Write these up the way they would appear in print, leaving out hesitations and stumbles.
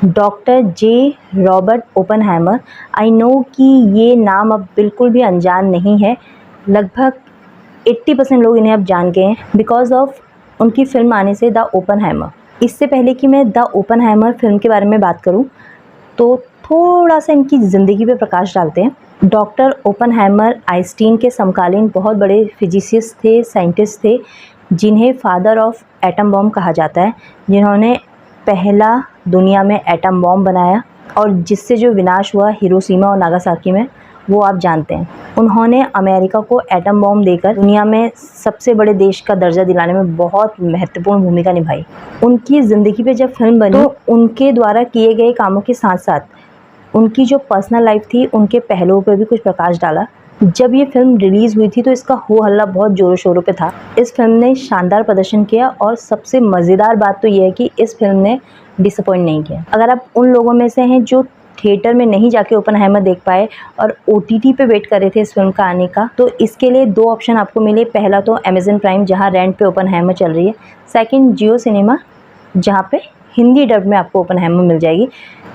Doctor J Robert Oppenheimer. I know कि ये नाम अब बिल्कुल भी अनजान नहीं है, लगभग 80% लोग इन्हें अब जान गए हैं बिकॉज ऑफ उनकी फ़िल्म आने से द ओपनहाइमर। इससे पहले कि मैं द ओपनहाइमर फ़िल्म के बारे में बात करूं, तो थोड़ा सा इनकी ज़िंदगी पे प्रकाश डालते हैं। डॉक्टर ओपनहाइमर आइंस्टीन के समकालीन बहुत बड़े फिजिसिस्ट थे, साइंटिस्ट थे, जिन्हें फादर ऑफ एटम बॉम्ब कहा जाता है, जिन्होंने पहला दुनिया में एटम बॉम्ब बनाया और जिससे जो विनाश हुआ हिरोशिमा और नागासाकी में, वो आप जानते हैं। उन्होंने अमेरिका को एटम बॉम्ब देकर दुनिया में सबसे बड़े देश का दर्जा दिलाने में बहुत महत्वपूर्ण भूमिका निभाई। उनकी ज़िंदगी पे जब फिल्म बनी तो उनके द्वारा किए गए कामों के साथ साथ उनकी जो पर्सनल लाइफ थी, उनके पहलुओं पर भी कुछ प्रकाश डाला। जब ये फिल्म रिलीज़ हुई थी तो इसका हो हल्ला बहुत ज़ोरों शोरों पे था। इस फिल्म ने शानदार प्रदर्शन किया और सबसे मज़ेदार बात तो ये है कि इस फिल्म ने डिसअपॉइंट नहीं किया। अगर आप उन लोगों में से हैं जो थिएटर में नहीं जाके ओपनहाइमर देख पाए और OTT पे वेट कर रहे थे इस फिल्म का आने का, तो इसके लिए 2 ऑप्शन आपको मिले। पहला तो अमेज़न प्राइम, जहाँ रेंट पे ओपनहाइमर चल रही है। सेकंड जियो सिनेमा, जहाँ पे हिंदी डब में आपको ओपनहाइमर मिल जाएगी।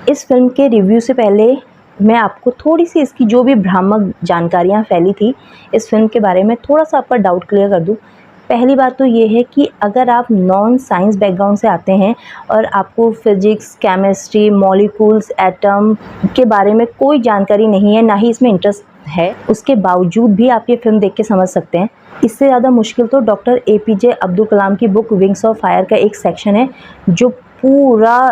इस फिल्म के रिव्यू से पहले मैं आपको थोड़ी सी इसकी जो भी भ्रामक जानकारियाँ फैली थी इस फिल्म के बारे में, थोड़ा सा आपका डाउट क्लियर कर दूँ। पहली बात तो ये है कि अगर आप नॉन साइंस बैकग्राउंड से आते हैं और आपको फिजिक्स, केमिस्ट्री, मॉलिक्यूल्स, एटम के बारे में कोई जानकारी नहीं है, ना ही इसमें इंटरेस्ट है, उसके बावजूद भी आप ये फिल्म देख के समझ सकते हैं। इससे ज़्यादा मुश्किल तो डॉक्टर APJ अब्दुल कलाम की बुक विंग्स ऑफ फायर का एक सेक्शन है, जो पूरा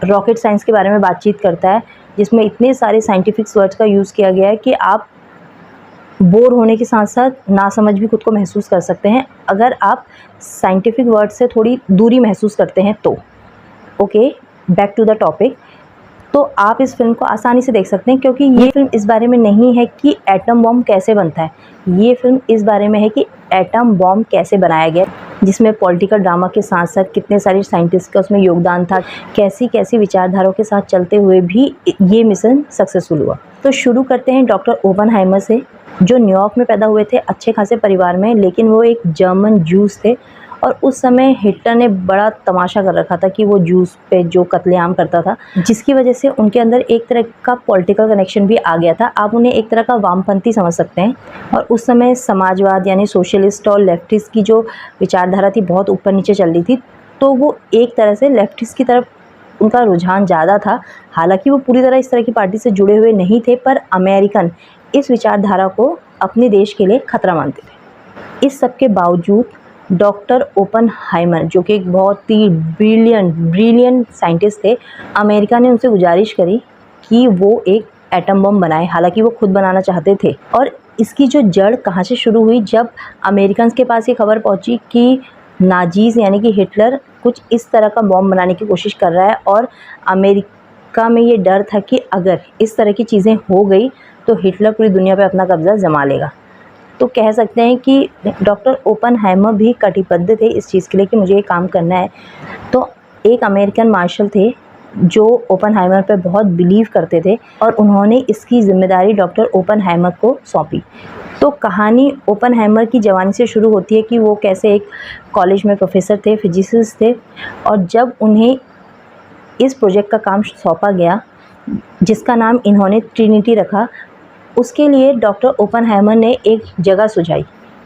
रॉकेट साइंस के बारे में बातचीत करता है, जिसमें इतने सारे साइंटिफिक वर्ड्स का यूज़ किया गया है कि आप बोर होने के साथ साथ नासमझ भी खुद को महसूस कर सकते हैं अगर आप साइंटिफिक वर्ड से थोड़ी दूरी महसूस करते हैं तो। Okay, back to the topic. तो आप इस फिल्म को आसानी से देख सकते हैं, क्योंकि ये फिल्म इस बारे में नहीं है कि एटम बॉम्ब कैसे बनता है। ये फिल्म इस बारे में है कि एटम बॉम्ब कैसे बनाया गया, जिसमें पॉलिटिकल ड्रामा के साथ साथ कितने सारे साइंटिस्ट का उसमें योगदान था, कैसी कैसी विचारधाराओं के साथ चलते हुए भी ये मिशन सक्सेसफुल हुआ। तो शुरू करते हैं डॉक्टर ओपनहाइमर से, जो न्यूयॉर्क में पैदा हुए थे अच्छे खासे परिवार में, लेकिन वो एक जर्मन जूस थे और उस समय हिटलर ने बड़ा तमाशा कर रखा था कि वो जूस पे जो कत्लेआम करता था, जिसकी वजह से उनके अंदर एक तरह का पॉलिटिकल कनेक्शन भी आ गया था। आप उन्हें एक तरह का वामपंथी समझ सकते हैं। और उस समय समाजवाद यानी सोशलिस्ट और लेफ्टिस्ट की जो विचारधारा थी बहुत ऊपर नीचे चल रही थी, तो वो एक तरह से लेफ्टिस्ट की तरफ उनका रुझान ज़्यादा था। हालांकि वो पूरी तरह इस तरह की पार्टी से जुड़े हुए नहीं थे, पर अमेरिकन इस विचारधारा को अपने देश के लिए खतरा मानते थे। इस सब के बावजूद डॉक्टर ओपनहाइमर, जो कि एक बहुत ही ब्रिलियंट साइंटिस्ट थे, अमेरिका ने उनसे गुजारिश करी कि वो एक एटम बम बनाए। हालांकि वो खुद बनाना चाहते थे। और इसकी जो जड़ कहाँ से शुरू हुई, जब अमेरिकन के पास ये खबर पहुंची कि नाजीज़ यानी कि हिटलर कुछ इस तरह का बॉम्ब बनाने की कोशिश कर रहा है और अमेरिका में ये डर था कि अगर इस तरह की चीज़ें हो गई तो हिटलर पूरी दुनिया पे अपना कब्ज़ा जमा लेगा। तो कह सकते हैं कि डॉक्टर ओपनहाइमर भी कटिबद्ध थे इस चीज़ के लिए कि मुझे ये काम करना है। तो एक अमेरिकन मार्शल थे जो ओपनहाइमर पे बहुत बिलीव करते थे और उन्होंने इसकी जिम्मेदारी डॉक्टर ओपनहाइमर को सौंपी। तो कहानी ओपनहाइमर की जवानी से शुरू होती है कि वो कैसे एक कॉलेज में प्रोफेसर थे, फिजिसिस्ट थे, और जब उन्हें इस प्रोजेक्ट का काम सौंपा गया जिसका नाम इन्होंने ट्रिनिटी रखा, उसके लिए डॉक्टर ओपनहाइमर ने एक जगह सुझाई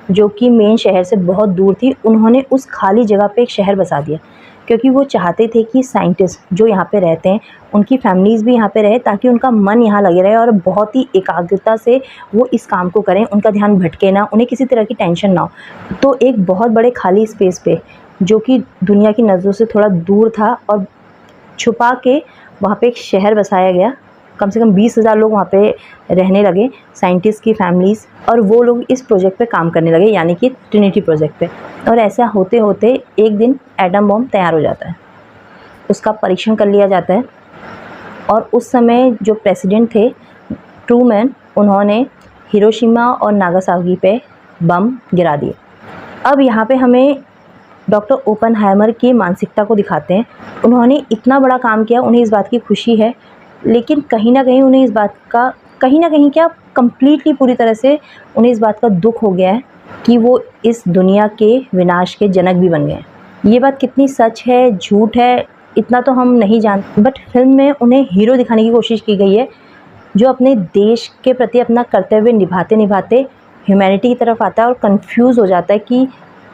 जो कि मेन शहर से बहुत दूर थी। उन्होंने उस खाली जगह पे एक शहर बसा दिया, क्योंकि वो चाहते थे कि साइंटिस्ट जो यहाँ पे रहते हैं उनकी फैमिलीज़ भी यहाँ पे रहे, ताकि उनका मन यहाँ लगे रहे और बहुत ही एकाग्रता से वो इस काम को करें, उनका ध्यान भटके ना, उन्हें किसी तरह की टेंशन ना हो। तो एक बहुत बड़े खाली स्पेस पे, जो कि दुनिया की नज़रों से थोड़ा दूर था, और छुपा के वहाँ पे एक शहर बसाया गया। कम से कम 20,000 लोग वहाँ पे रहने लगे, साइंटिस्ट की फैमिलीज़, और वो लोग इस प्रोजेक्ट पे काम करने लगे, यानी कि ट्रिनिटी प्रोजेक्ट पे। और ऐसा होते होते एक दिन एटम बॉम्ब तैयार हो जाता है, उसका परीक्षण कर लिया जाता है। और उस समय जो प्रेसिडेंट थे ट्रूमैन, उन्होंने हिरोशिमा और नागासाकी पे बम गिरा दिए। अब यहाँ पे हमें डॉक्टर ओपनहाइमर की मानसिकता को दिखाते हैं। उन्होंने इतना बड़ा काम किया, उन्हें इस बात की खुशी है, लेकिन कहीं ना कहीं उन्हें इस बात का, कहीं ना कहीं क्या, कम्प्लीटली पूरी तरह से उन्हें इस बात का दुख हो गया है कि वो इस दुनिया के विनाश के जनक भी बन गए हैं। ये बात कितनी सच है झूठ है इतना तो हम नहीं जानते, बट फिल्म में उन्हें हीरो दिखाने की कोशिश की गई है जो अपने देश के प्रति अपना कर्तव्य निभाते निभाते ह्यूमैनिटी की तरफ आता है और कंफ्यूज हो जाता है कि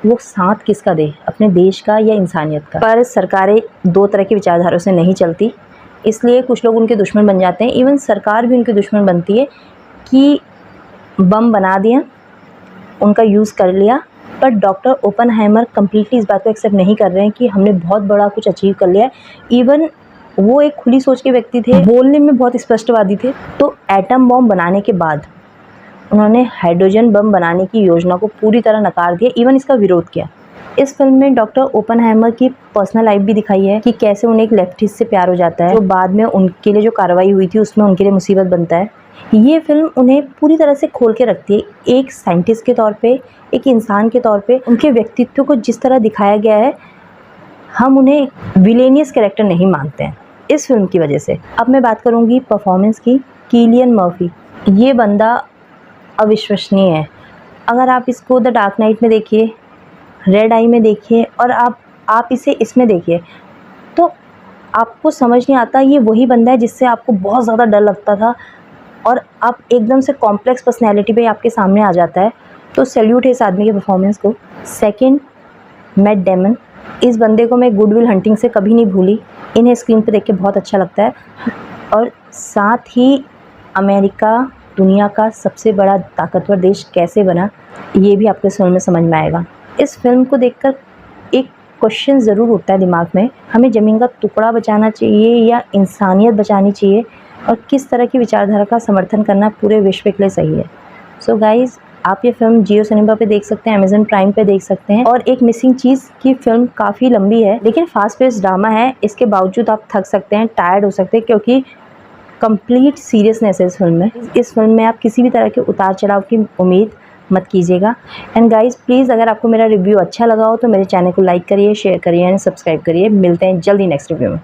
वो साथ किसका दे, अपने देश का या इंसानियत का। पर सरकारें दो तरह की विचारधाराओं से नहीं चलती, इसलिए कुछ लोग उनके दुश्मन बन जाते हैं। इवन सरकार भी उनके दुश्मन बनती है कि बम बना दिया, उनका यूज़ कर लिया। पर डॉक्टर ओपनहाइमर कम्प्लीटली इस बात को एक्सेप्ट नहीं कर रहे हैं कि हमने बहुत बड़ा कुछ अचीव कर लिया है। इवन वो एक खुली सोच के व्यक्ति थे, बोलने में बहुत स्पष्टवादी थे। तो एटम बम बनाने के बाद उन्होंने हाइड्रोजन बम बनाने की योजना को पूरी तरह नकार दिया, इवन इसका विरोध किया। इस फिल्म में डॉक्टर ओपनहाइमर की पर्सनल लाइफ भी दिखाई है कि कैसे उन्हें एक लेफ्टिस्ट से प्यार हो जाता है, जो बाद में उनके लिए जो कार्रवाई हुई थी उसमें उनके लिए मुसीबत बनता है। ये फिल्म उन्हें पूरी तरह से खोल के रखती है, एक साइंटिस्ट के तौर पे, एक इंसान के तौर पे। उनके व्यक्तित्व को जिस तरह दिखाया गया है, हम उन्हें विलेनियस कैरेक्टर नहीं मानते हैं इस फिल्म की वजह से। अब मैं बात करूँगी परफॉर्मेंस की। किलियन मर्फी, ये बंदा अविश्वसनीय है। अगर आप इसको द डार्क नाइट में देखिए, रेड आई में देखिए और आप इसे इसमें देखिए, तो आपको समझ नहीं आता ये वही बंदा है जिससे आपको बहुत ज़्यादा डर लगता था और आप एकदम से कॉम्प्लेक्स पर्सनैलिटी पे आपके सामने आ जाता है। तो सैल्यूट है इस आदमी के परफॉर्मेंस को। सेकंड, मैट डेमन, इस बंदे को मैं गुड विल हंटिंग से कभी नहीं भूली। इन्हें स्क्रीन पे देख के बहुत अच्छा लगता है। और साथ ही अमेरिका दुनिया का सबसे बड़ा ताकतवर देश कैसे बना, ये भी आपको इस फिल्म में समझ में आएगा। इस फिल्म को देखकर एक क्वेश्चन ज़रूर उठता है दिमाग में, हमें ज़मीन का टुकड़ा बचाना चाहिए या इंसानियत बचानी चाहिए, और किस तरह की विचारधारा का समर्थन करना पूरे विश्व के लिए सही है। सो गाइज़, आप ये फिल्म जियो सिनेमा पे देख सकते हैं, अमेज़न प्राइम पे देख सकते हैं। और एक मिसिंग चीज़ की फिल्म काफ़ी लंबी है, लेकिन फास्ट पेस ड्रामा है। इसके बावजूद आप थक सकते हैं, टायर्ड हो सकते हैं, क्योंकि कंप्लीट सीरियसनेस है इस फिल्म में। इस फिल्म में आप किसी भी तरह के उतार चढ़ाव की उम्मीद मत कीजिएगा। एंड गाइज़, प्लीज़ अगर आपको मेरा रिव्यू अच्छा लगा हो तो मेरे चैनल को लाइक करिए, शेयर करिए एंड सब्सक्राइब करिए। मिलते हैं जल्दी नेक्स्ट रिव्यू में।